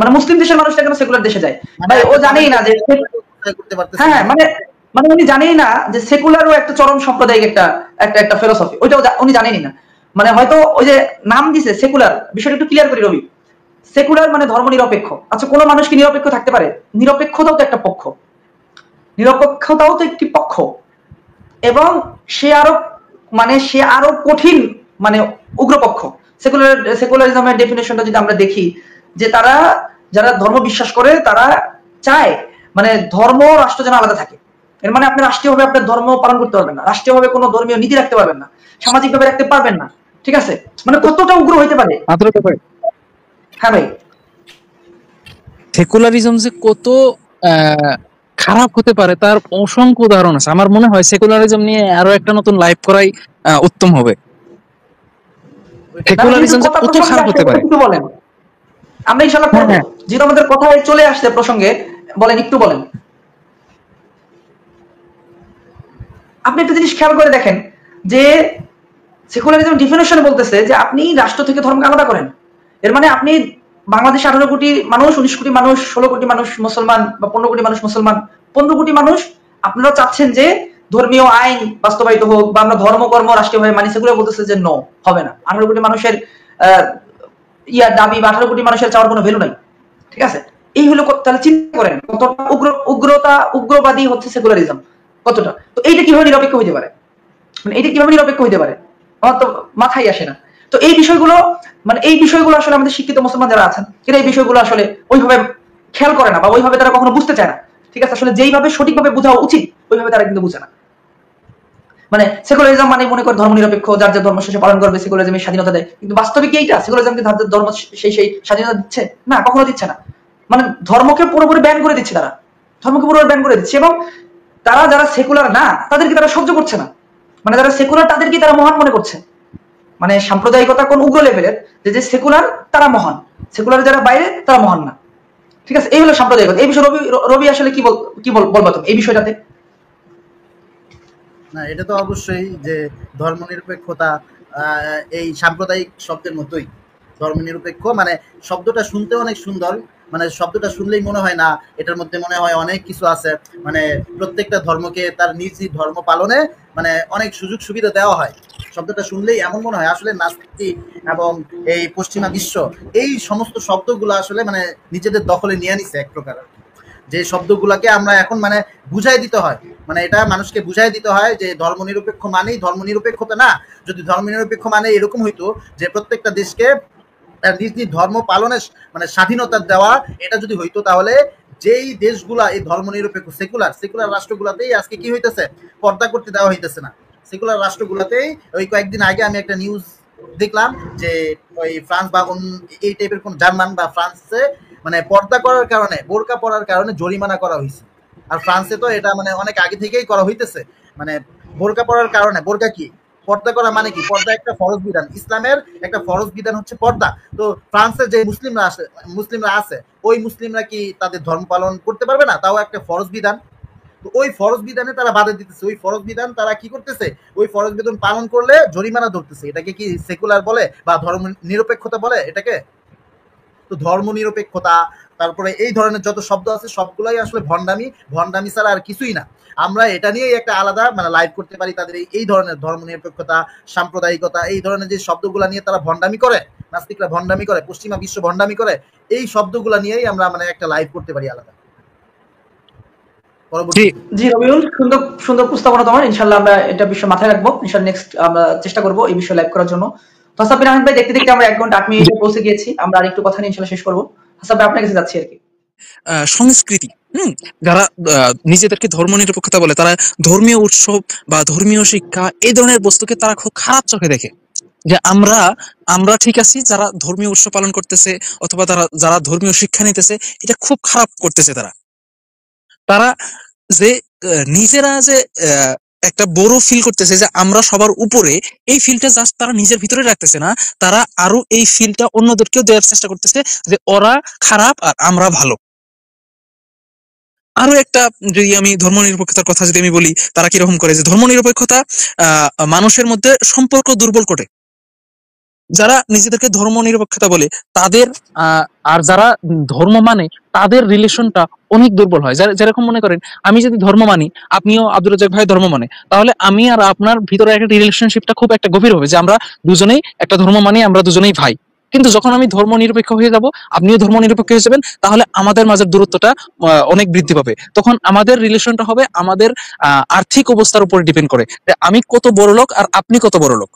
মানে মুসলিম দেশের মানুষটা কেন সেকুলার দেশে যায়? মানে ভাই ও একটা জানেই না যে করতে পারতেছে হ্যাঁ না। হ্যাঁ মানে মানে উনি জানেই না যে সেকুলারও একটা চরম সাম্প্রদায়িক একটা একটা একটা ফিলোসফি, ওইটাও উনি জানেনই না। মানে হয়তো ওই যে নাম দিছে সেকুলার, বিষয়টা একটু ক্লিয়ার করি রবি। সেকুলার মানে ধর্ম নিরপেক্ষ। আচ্ছা কোন মানুষ কি নিরপেক্ষ থাকতে পারে? নিরপেক্ষতাও তো একটা পক্ষ, নিরপেক্ষতাও তো একটি পক্ষ, এবং সে আরো মানে সে আরো কঠিন মানে উগ্রপক্ষ। সেকুলারিজমের ডেফিনেশনটা যদি আমরা দেখি, যে তারা যারা ধর্ম বিশ্বাস করে তারা চায় মানে ধর্ম রাষ্ট্র যেন আলাদা থাকে। এর মানে আপনি রাষ্ট্রীয়ভাবে আপনার ধর্ম পালন করতে পারবেন না, রাষ্ট্রীয়ভাবে কোনো ধর্মীয় নীতি রাখতে পারবেন না, সামাজিকভাবে রাখতে পারবেন না। ঠিক আছে, মানে কতটা উগ্র হইতে পারে। হ্যাঁ ভাই, সেকুলারিজম যে কত খারাপ হতে পারে তার অসংখ্য উদাহরণ আছে। আমার মনে হয় সেকুলারিজম নিয়ে আরো একটা নতুন লাইভ করাই উত্তম হবে। সেকুলারিজম যে কত খারাপ হতে পারে একটু বলেন, আমরা ইনশাআল্লাহ করব, যেহেতু আমাদের কথায় চলে আসছে প্রসঙ্গে, বলেন একটু বলেন। আপনি একটা জিনিস খেয়াল করে দেখেন যে সেকুলারিজম ডিফিনিশন বলতেছে যে আপনি রাষ্ট্র থেকে ধর্মকে আলাদা করেন। এর মানে আপনি বাংলাদেশে 18 কোটি মানুষ, 19 কোটি মানুষ, 16 কোটি মানুষ মুসলমান, বা 15 কোটি মানুষ মুসলমান, 15 কোটি মানুষ আপনারা চাচ্ছেন যে ধর্মীয় আইন বাস্তবায়িত হোক, বা আমরা ধর্মকর্ম রাষ্ট্রীয়ভাবে মানি, সেগুলো বলতেছে যে নো, হবে না। 18 কোটি মানুষের দাবি বা 18 কোটি মানুষের চাওয়ার কোনো ভ্যালু নাই। ঠিক আছে, এই হলো, তাহলে চিন্তা করেন কতটা উগ্রবাদী হচ্ছে সেকুলারিজম, কতটা। তো এইটা কিভাবে নিরপেক্ষ হইতে পারে? মানে এইটা কিভাবে নিরপেক্ষ হইতে পারে, আমার তো মাথায় আসে না। তো এই বিষয়গুলো মানে এই বিষয়গুলো আসলে আমাদের শিক্ষিত মুসলমান যারা আছেন, এরা এই বিষয়গুলো আসলে ওইভাবে খেয়াল করে না, বা ওইভাবে তারা কখনো বুঝতে চায় না। ঠিক আছে, আসলে যেইভাবে সঠিকভাবে বোঝা উচিত ওইভাবে তারা কিন্তু বুঝে না। মানে সেকুলারিজম মানে মনে করে ধর্ম নিরপেক্ষ, যার যার ধর্ম শেষে পালন করবে, সেকুলারিজমের স্বাধীনতা দেয়। কিন্তু বাস্তবে কি এইটা সেকুলারিজমকে যার যার ধর্ম সেই স্বাধীনতা দিচ্ছে? না, কখনো দিচ্ছে না। মানে ধর্মকে পুরোপুরি ব্যান করে দিচ্ছে তারা, ধর্মকে পুরোপুরি ব্যান করে দিচ্ছে। এবং তারা যারা সেকুলার না তাদেরকে তারা সহ্য করছে না। মানে যারা সেকুলার তাদেরকে তারা মহান মনে করছে। মানে সাম্প্রদায়িকতা কোন উগ্র লেভেলের, যে সেকুলার তারা মহান, সেকুলার যারা বাইরে তারা মহান না। ঠিক আছে, এই হলো সাম্প্রদায়িকতা। এই বিষয়ে রবি রবি আসলে কি বলবো তুমি এই বিষয়টাতে? না, এটা তো অবশ্যই যে ধর্মনিরপেক্ষতা এই সাম্প্রদায়িক শব্দের মতোই। ধর্মনিরপেক্ষ মানে শব্দটা শুনতে অনেক সুন্দর, মানে শব্দটা শুনলেই মনে হয় না এটার মধ্যে মনে হয় অনেক কিছু আছে। মানে প্রত্যেকটা ধর্মকে তার নিজ নিজ ধর্ম পালনে মানে অনেক সুযোগ সুবিধা দেওয়া হয়। শব্দটা শুনলেই এমন মনে হয় আসলে নাস্তিক এবং এই পশ্চিমা বিশ্ব এই সমস্ত শব্দগুলো আসলে মানে নিজেদের দখলে নিয়ে নিছে এক প্রকার। যে শব্দগুলোকে আমরা এখন মানে বুঝাই দিতে হয়, মানে এটা মানুষকে বুঝাই দিতে হয় যে ধর্মনিরপেক্ষ মানেই ধর্মনিরপেক্ষতা না। যদি ধর্মনিরপেক্ষ মানে এরকম হইতো যে প্রত্যেকটা দেশকে নিজ নিজ ধর্ম পালনের মানে স্বাধীনতা দেওয়া, এটা যদি হইতো তাহলে যেই দেশগুলা এই ধর্মনিরপেক্ষ সেকুলার রাষ্ট্রগুলাতেই আজকে কি হইতেছে, পর্দা করতে দেওয়া হইতেছে না। সেকুলার রাষ্ট্রগুলাতেই ওই কয়েকদিন আগে আমি একটা নিউজ দেখলাম যে ওই ফ্রান্স বা এই টাইপের কোন জার্মান বা ফ্রান্সে মানে পর্দা করার কারণে, বোরকা পরার কারণে জরিমানা করা হয়েছে। আর ফ্রান্সে তো এটা মানে অনেক আগে থেকেই করা হইতেছে। মানে বোরকা পরার কারণে, বোরকা কি, পর্দা করা মানে কি, পর্দা একটা ফরজ বিধান, ইসলামের একটা ফরজ বিধান হচ্ছে পর্দা। তো ফ্রান্সের যে মুসলিমরা আছে ওই মুসলিমরা কি তাদের ধর্ম পালন করতে পারবে না? তাও একটা ফরজ বিধান। তো ওই ফরজ বিধানে তারা বাধা দিতেছে, ওই ফরজ বিধান তারা কি করতেছে, ওই ফরজ বিধান পালন করলে জরিমানা ধরতেছে। এটাকে কি সেকুলার বলে বা ধর্ম নিরপেক্ষতা বলে এটাকে? তো ধর্ম নিরপেক্ষতা, তারপরে এই ধরনের যত শব্দ আছে সবগুলাই আসলে ভণ্ডামি, ভণ্ডামি ছাড়া আর কিছুই না। আমরা এটা নিয়েই একটা আলাদা মানে লাইভ করতে পারি। তাদের এই ধরনের ধর্ম নিরপেক্ষতা, সাম্প্রদায়িকতা, এই ধরনের যে শব্দগুলা নিয়ে তারা ভণ্ডামি করে, নাস্তিকরা ভণ্ডামি করে, পশ্চিমা বিশ্ব ভণ্ডামি করে, এই শব্দগুলা নিয়েই আমরা মানে একটা লাইভ করতে পারি আলাদা। জি রবিউল, সুন্দর সুন্দর প্রস্তাবনা তোমার। ইনশাআল্লাহ আমরা এটা বিষয় মাথায় রাখবো। ইনশাআল্লাহ নেক্সট আমরা চেষ্টা করবো এই বিষয়ে লাইভ করার জন্য। তো হাসান বিন আহমেদ ভাই, দেখতে দেখতে আমরা 1 ঘন্টা 8 মিনিটে পৌঁছে গিয়েছি। আমরা আরেকটু কথা নিয়ে ইনশাআল্লাহ শেষ করবো। হাসান ভাই, আপনার কাছে যাচ্ছি আর কি। সংস্কৃতি, যারা নিজেদেরকে ধর্ম নিরপেক্ষতা বলে, তারা ধর্মীয় উৎসব বা ধর্মীয় শিক্ষা এই ধরনের বস্তুকে তারা খুব খারাপ চোখে দেখে। যে আমরা ঠিক আছি, যারা ধর্মীয় উৎসব পালন করতেছে অথবা যারা ধর্মীয় শিক্ষা নিতেছে, এটা খুব খারাপ করতেছে। তারা যে নিজেরা যে একটা বড় ফিল করতেছে যে আমরা সবার উপরে, এই ফিলটা জাস্ট তারা নিজের ভিতরে রাখতেছে না, তারা আরো এই ফিলটা অন্যদেরকেও দেওয়ার চেষ্টা করতেছে যে ওরা খারাপ আর আমরা ভালো। আরো একটা, যদি আমি ধর্মনিরপেক্ষতার কথা যদি আমি বলি, তারা কিরকম করে যে ধর্মনিরপেক্ষতা মানুষের মধ্যে সম্পর্ক দুর্বল করে। যারা নিজেদেরকে ধর্ম নিরপেক্ষতা বলে তাদের আর যারা ধর্ম মানে তাদের রিলেশনটা অনেক দুর্বল হয়। যেরকম মনে করেন আমি যদি ধর্ম মানি, আপনিও আব্দুর রাজ্জাক ভাই ধর্ম মানে, তাহলে আমি আর আপনার ভিতরে একটা রিলেশনশিপটা খুব একটা গভীর হবে যে আমরা দুজনেই একটা ধর্ম মানি, আমরা দুজনেই ভাই। কিন্তু যখন আমি ধর্ম নিরপেক্ষ হয়ে যাব, আপনিও ধর্ম নিরপেক্ষ হয়ে যাবেন, তাহলে আমাদের মাঝের দূরত্বটা অনেক বৃদ্ধি পাবে। তখন আমাদের রিলেশনটা হবে আমাদের আর্থিক অবস্থার উপর ডিপেন্ড করে, আমি কত বড় লোক আর আপনি কত বড় লোক।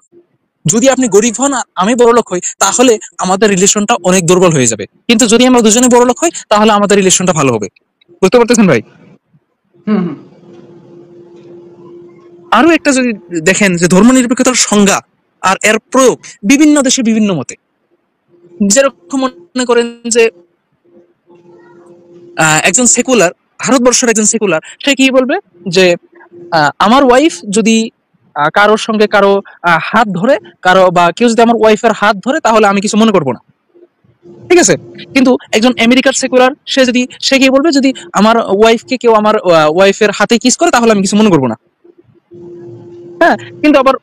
যদি আপনি গরিব হন আর আমি বড় লোক হই, তাহলে আমাদের রিলেশনটা অনেক দুর্বল হয়ে যাবে। কিন্তু যদি আমরা দুজনে বড় লোক হই, তাহলে আমাদের রিলেশনটা ভালো হবে। বুঝতে পারতেছেন ভাই? হুম হুম আরো একটা যদি দেখেন যে ধর্মনিরপেক্ষতার সংজ্ঞা আর এর প্রয়োগ বিভিন্ন দেশে বিভিন্ন মতে। যেরকম মনে করেন যে একজন সেকুলার, ভারতবর্ষের একজন সেকুলার, সে কি বলবে যে আমার ওয়াইফ যদি কারোর সঙ্গে কারো হাত ধরে, কারো বা কেউ যদি আমার ওয়াইফের হাত ধরে, তাহলে আমি কিছু মনে করবো না, ঠিক আছে। কিন্তু একজন আমেরিকার সেকুলার, সে কি বলবে, যদি আমার ওয়াইফকে কেউ আমার ওয়াইফের হাতে কিস করে, তাহলে আমি কিছু মনে করবো না। হ্যাঁ, কিন্তু আবার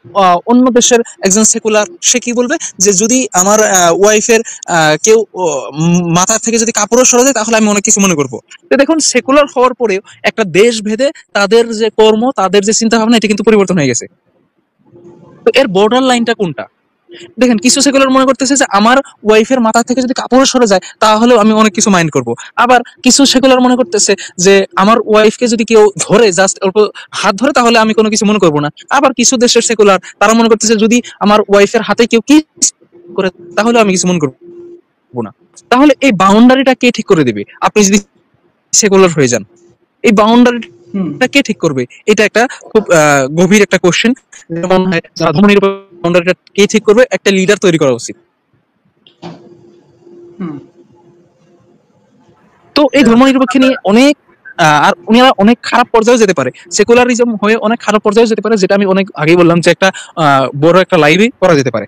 অন্য দেশের একজন সেকুলার, সে কি বলবে যে যদি আমার ওয়াইফের কেউ মাথা থেকে যদি কাপড়ও সরে যায়, তাহলে আমি অনেক কিছু মনে করবো। তো দেখুন, সেকুলার হওয়ার পরেও একটা দেশ ভেদে তাদের যে কর্ম, তাদের যে চিন্তা ভাবনা, এটা কিন্তু পরিবর্তন হয়ে গেছে। তো এর বর্ডার লাইনটা কোনটা? দেখেন, কিছু সেকুলার মনে করতেছে যে আমার ওয়াইফের মাথা থেকে যদি কাপড় সরে যায়, তাহলেও আমি অনেক কিছু মাইন্ড করব। আবার কিছু সেকুলার মনে করতেছে যে আমার ওয়াইফকে যদি কেউ ধরে, জাস্ট অল্প হাত ধরে, তাহলে আমি কোনো কিছু মনে করব না। আবার কিছু দেশের সেকুলার, তারা মনে করতেছে যদি আমার ওয়াইফের হাতে কেউ কিস করে, তাহলে আমি কিছু মনে করব না। তাহলে এই বাউন্ডারিটা কে ঠিক করে দিবে? আপনি যদি সেকুলার হয়ে যান, এই বাউন্ডারিটা কে ঠিক করবে? এটা একটা খুব গভীর একটা কোশ্চেন। যেমন বাউন্ডারিটা কে ঠিক করবে? একটা লিডার তৈরি করা উচিত। তো এই ধর্মনিরপেক্ষ নিয়ে অনেক আর উনারা অনেক খারাপ পর্যায়ে যেতে পারে, সেকুলারিজম হয়ে অনেক খারাপ পর্যায়ে যেতে পারে, যেটা আমি অনেক আগেই বললাম যে একটা বড় একটা লাইভে করা যেতে পারে।